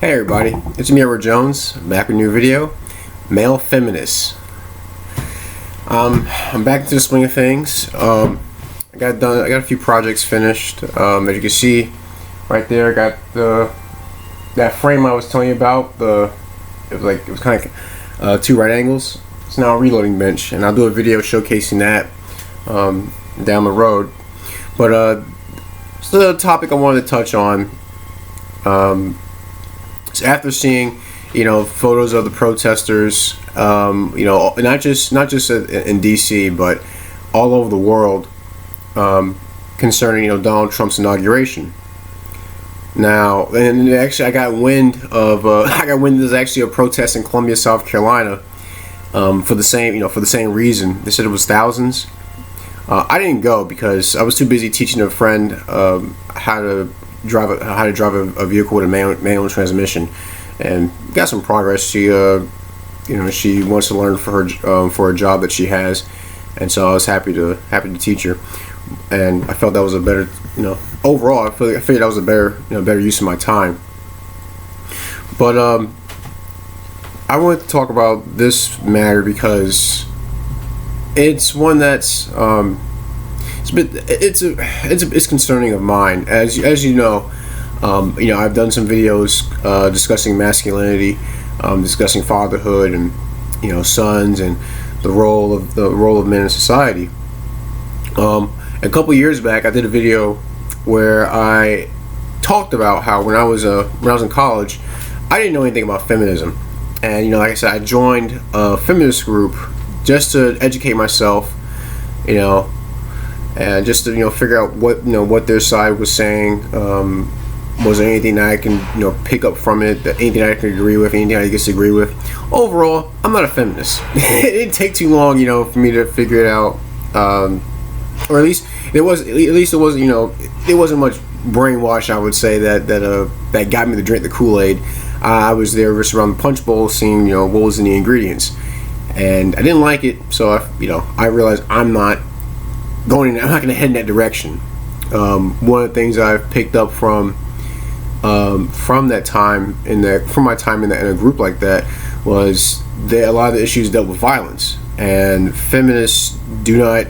Hey everybody, it's me, Edward Jones, back with a new video, Male Feminist. I'm back into the swing of things. I got a few projects finished. As you can see, right there, I got that frame I was telling you about. It was kind of two right angles. It's now a reloading bench, and I'll do a video showcasing that down the road. But it's the topic I wanted to touch on. So after seeing, photos of the protesters, not just in DC, but all over the world, concerning Donald Trump's inauguration. Now, and actually, I got wind there's actually a protest in Columbia, South Carolina, for the same reason. They said it was thousands. I didn't go because I was too busy teaching a friend how to drive a vehicle with a manual transmission, and got some progress. She wants to learn for a job that she has, and so I was happy to teach her, and I felt that was a better, overall I figured that was a better use of my time. But I wanted to talk about this matter because it's one that's it's concerning of mine. As you know, I've done some videos discussing masculinity, discussing fatherhood, and sons, and the role of men in society. A couple years back, I did a video where I talked about how when I was in college, I didn't know anything about feminism, and like I said, I joined a feminist group just to educate myself, and just to figure out what their side was saying. Was there anything that I can pick up from it? Anything I can agree with? Anything I disagree with? Overall, I'm not a feminist. It didn't take too long, for me to figure it out. Or at least it wasn't. It wasn't much brainwash. I would say that got me to drink the Kool-Aid. I was there just around the punch bowl, seeing what was in the ingredients, and I didn't like it. So I realized I'm not going to head in that direction. One of the things I've picked up from my time in a group like that was that a lot of the issues dealt with violence, and feminists do not,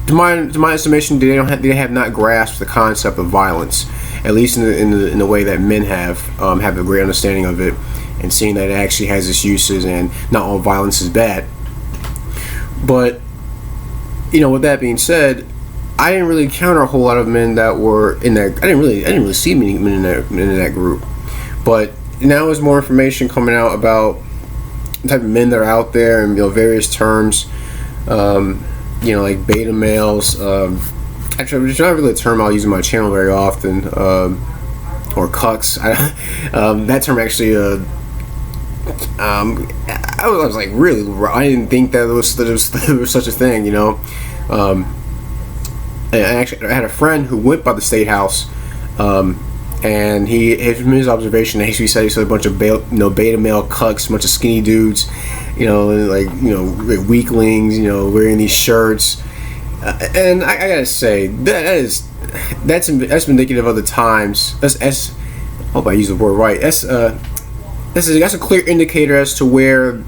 to my estimation, they have not grasped the concept of violence, at least in the way that men have a great understanding of it, and seeing that it actually has its uses, and not all violence is bad. But with that being said, I didn't really encounter a whole lot of men that were in that. I didn't really see many men in that group. But now there's more information coming out about the type of men that are out there, and various terms, like beta males. Actually, it's not really a term I'll use in my channel very often, or cucks. That term actually. I was like, really, I didn't think that there was such a thing, And actually, I had a friend who went by the State House, and his observation, he said he saw a bunch of beta male cucks, a bunch of skinny dudes, like weaklings, wearing these shirts, and I gotta say that's indicative of the times. I hope I use the word right. That's a clear indicator as to where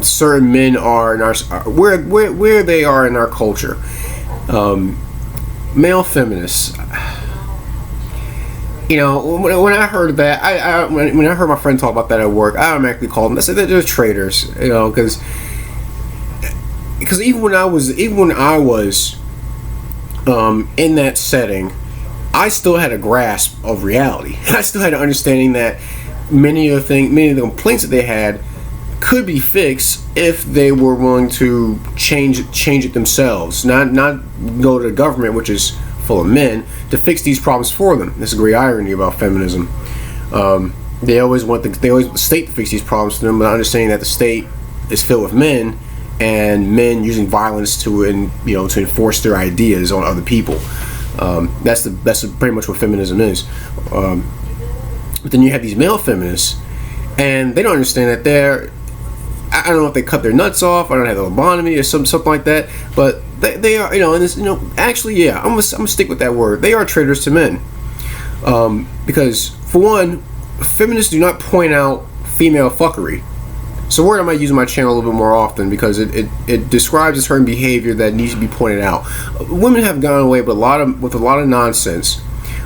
certain men are in our where they are in our culture. Male feminists. When I heard that, when I heard my friend talk about that at work, I automatically called them. I said they're traitors. Because even when I was in that setting, I still had a grasp of reality. I still had an understanding that many of the complaints that they had could be fixed if they were willing to change it themselves, not go to the government, which is full of men, to fix these problems for them. This is a great irony about feminism. They always want the state to fix these problems for them, but understanding that the state is filled with men, and men using violence to enforce their ideas on other people. That's pretty much what feminism is. But then you have these male feminists, and they don't understand that I don't know if they cut their nuts off, I don't have the lobotomy or something like that, but they are, actually, yeah, I'm gonna stick with that word. They are traitors to men, because for one, feminists do not point out female fuckery. It's a word I might use on my channel a little bit more often because it describes a certain behavior that needs to be pointed out. Women have gone away with a lot of nonsense,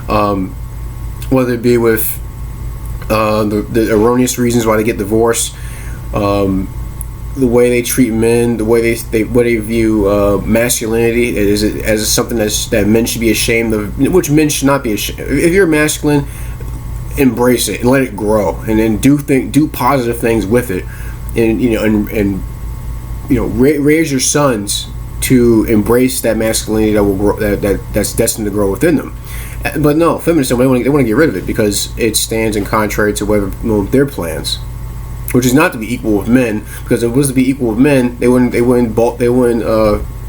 whether it be with the erroneous reasons why they get divorced, the way they treat men, the way they view masculinity as something that men should be ashamed of, which men should not be ashamed. If you're masculine, embrace it and let it grow, and then do positive things with it, and raise your sons to embrace that masculinity that will grow, that's destined to grow within them. But no, feminists they want to get rid of it because it stands in contrary to their plans, which is not to be equal with men. Because if it was to be equal with men, they wouldn't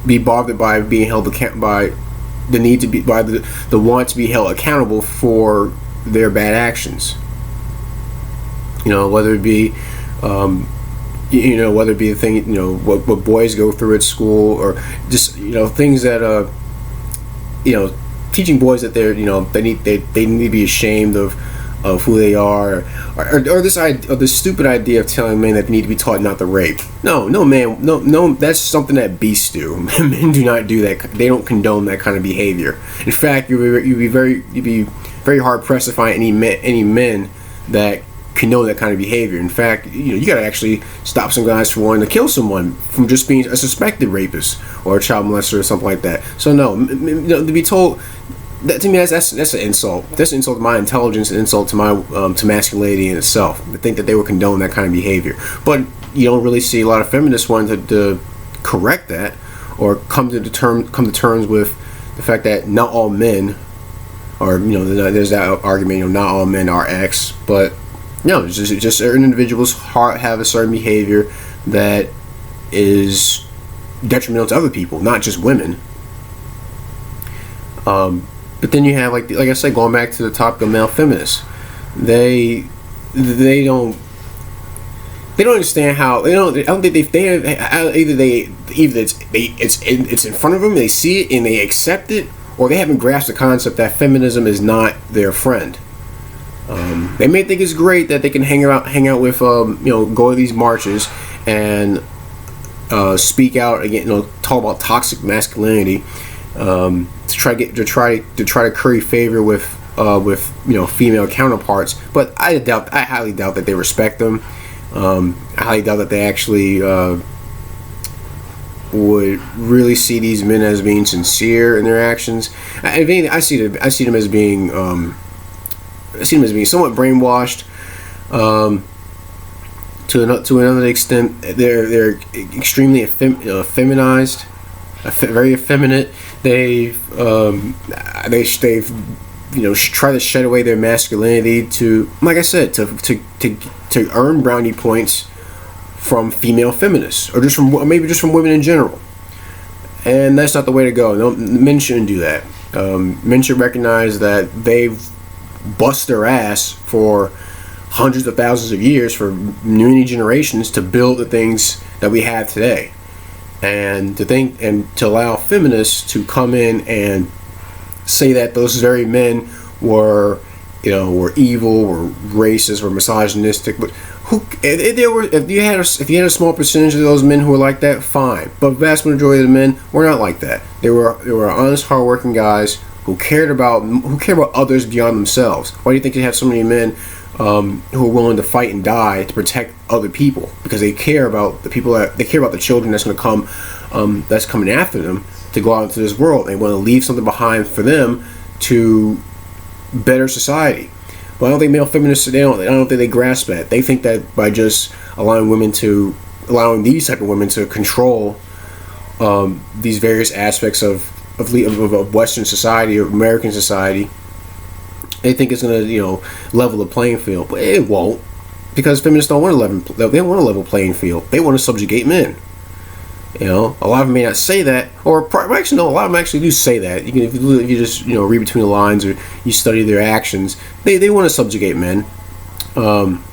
be bothered by being held by the need to be by the want to be held accountable for their bad actions. Whether it be whether it be the thing, what boys go through at school, or just things that teaching boys that they need to be ashamed of who they are, or this stupid idea of telling men that they need to be taught not to rape. No, man, no, that's something that beasts do. Men do not do that. They don't condone that kind of behavior. In fact, you'd be very hard pressed to find any men that condone that kind of behavior. In fact, you got to actually stop some guys from wanting to kill someone from just being a suspected rapist or a child molester or something like that. So no, to be told that, to me, that's an insult. That's an insult to my intelligence, an insult to my to masculinity in itself. To think that they would condone that kind of behavior. But you don't really see a lot of feminists wanting to correct that or come to terms with the fact that not all men, or there's that argument, not all men are X, but just certain individuals have a certain behavior that is detrimental to other people, not just women. But then you have, like I said, going back to the topic of male feminists, they don't understand how I don't think it's in front of them, they see it and they accept it, or they haven't grasped the concept that feminism is not their friend. They may think it's great that they can hang out with go to these marches and speak out again, talk about toxic masculinity, to try to curry favor with female counterparts. But I highly doubt that they respect them. I highly doubt that they actually would really see these men as being sincere in their actions. If anything, I see them as being somewhat brainwashed. To another extent, they're extremely feminized, very effeminate. They've try to shed away their masculinity to, like I said, to earn brownie points from female feminists, or maybe just from women in general. And that's not the way to go. No, men shouldn't do that. Men should recognize that they've bust their ass for hundreds of thousands of years, for many generations, to build the things that we have today. And to allow feminists to come in and say that those very men were evil, were racist, or misogynistic. But if you had a small percentage of those men who were like that, fine. But vast majority of the men were not like that. They were honest, hardworking guys who cared about others beyond themselves. Why do you think you have so many men who are willing to fight and die to protect other people? Because they care about the children that's going to come, that's coming after them, to go out into this world. They want to leave something behind for them to better society. But I don't think male feminists, I don't think they grasp that. They think that by just allowing these type of women to control these various aspects of Western society, or American society, they think it's going to level the playing field. But it won't, because feminists don't want a level playing field. They want to subjugate men. A lot of them may not say that, or actually no, a lot of them actually do say that. If you just read between the lines, or you study their actions, they want to subjugate men. And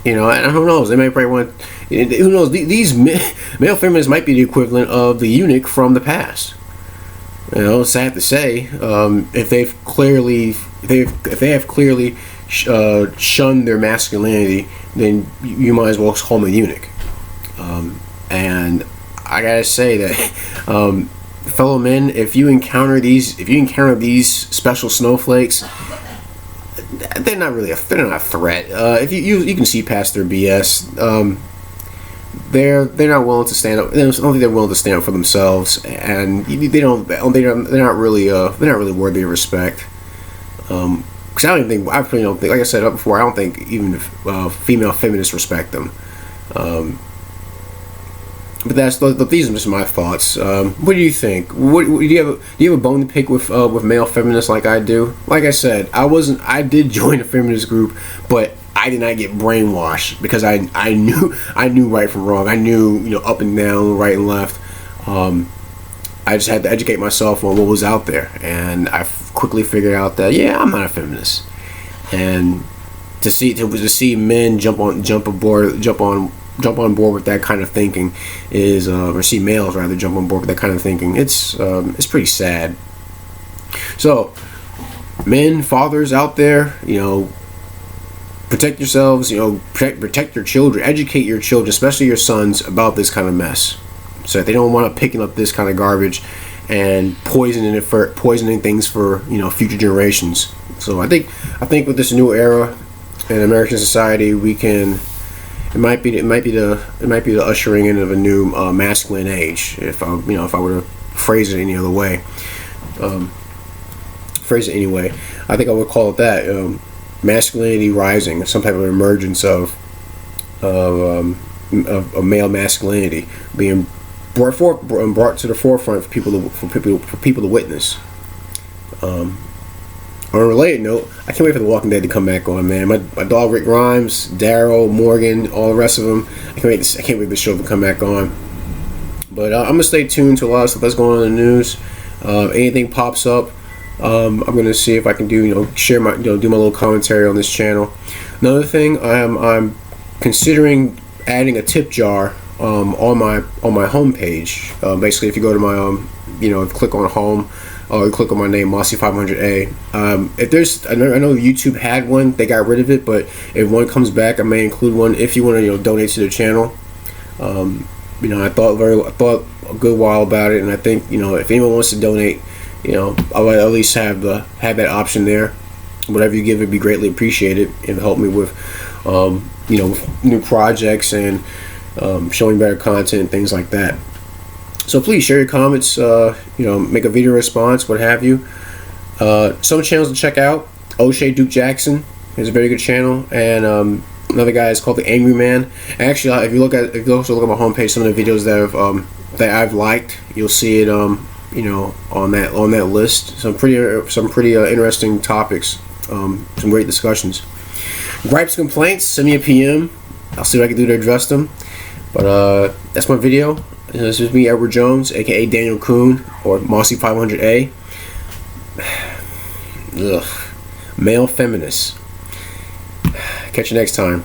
who knows? They may probably want. Who knows? These male feminists might be the equivalent of the eunuch from the past. Sad to say, if they have clearly shun their masculinity, then you might as well call them a eunuch. And I gotta say that, fellow men, if you encounter these special snowflakes, they're not a threat. If you can see past their BS. They're not willing to stand up. I don't think they're willing to stand up for themselves, and they're not really worthy of respect. Because I really don't think, like I said before, I don't think even female feminists respect them. But these are just my thoughts. What do you think? Do you have a bone to pick with male feminists like I do? Like I said, I did join a feminist group, but I did not get brainwashed, because I knew right from wrong. I knew up and down, right and left. I just had to educate myself on what was out there, and I quickly figured out that I'm not a feminist. And to see men jump on board with that kind of thinking or see males rather jump on board with that kind of thinking, it's pretty sad. So, men, fathers out there, protect yourselves, protect your children, educate your children, especially your sons, about this kind of mess, so that they don't want to picking up this kind of garbage and poisoning things for future generations. So I think with this new era in American society, it might be the ushering in of a new masculine age, if I were to phrase it any other way. I think I would call it that. Masculinity rising, some type of emergence of male masculinity being brought to the forefront for people to witness. On a related note, I can't wait for The Walking Dead to come back on, man. My dog Rick Grimes, Daryl, Morgan, all the rest of them. I can't wait the show to come back on. But I'm gonna stay tuned to a lot of stuff that's going on in the news. Anything pops up, I'm gonna see if I can do do my little commentary on this channel. Another thing, I'm considering adding a tip jar on my homepage. Basically, if you go to my click on home, or click on my name, Mossy500A. If there's, I know YouTube had one, they got rid of it, but if one comes back, I may include one if you want to donate to the channel. I thought a good while about it, and I think if anyone wants to donate, I'll at least have that option there. Whatever you give, it'd be greatly appreciated and help me with new projects and showing better content and things like that. So please share your comments, make a video response, what have you. Some channels to check out: Oshay Duke Jackson is a very good channel, and another guy is called the Angryman. Actually, if you also look at my homepage, some of the videos that I've liked, you'll see it on that list. Some pretty interesting topics, some great discussions. Gripes, complaints, send me a PM. I'll see what I can do to address them. But that's my video. This is me, Edward Jones, aka Daniel Kuhn, or Mossy500A. Male feminist. Catch you next time.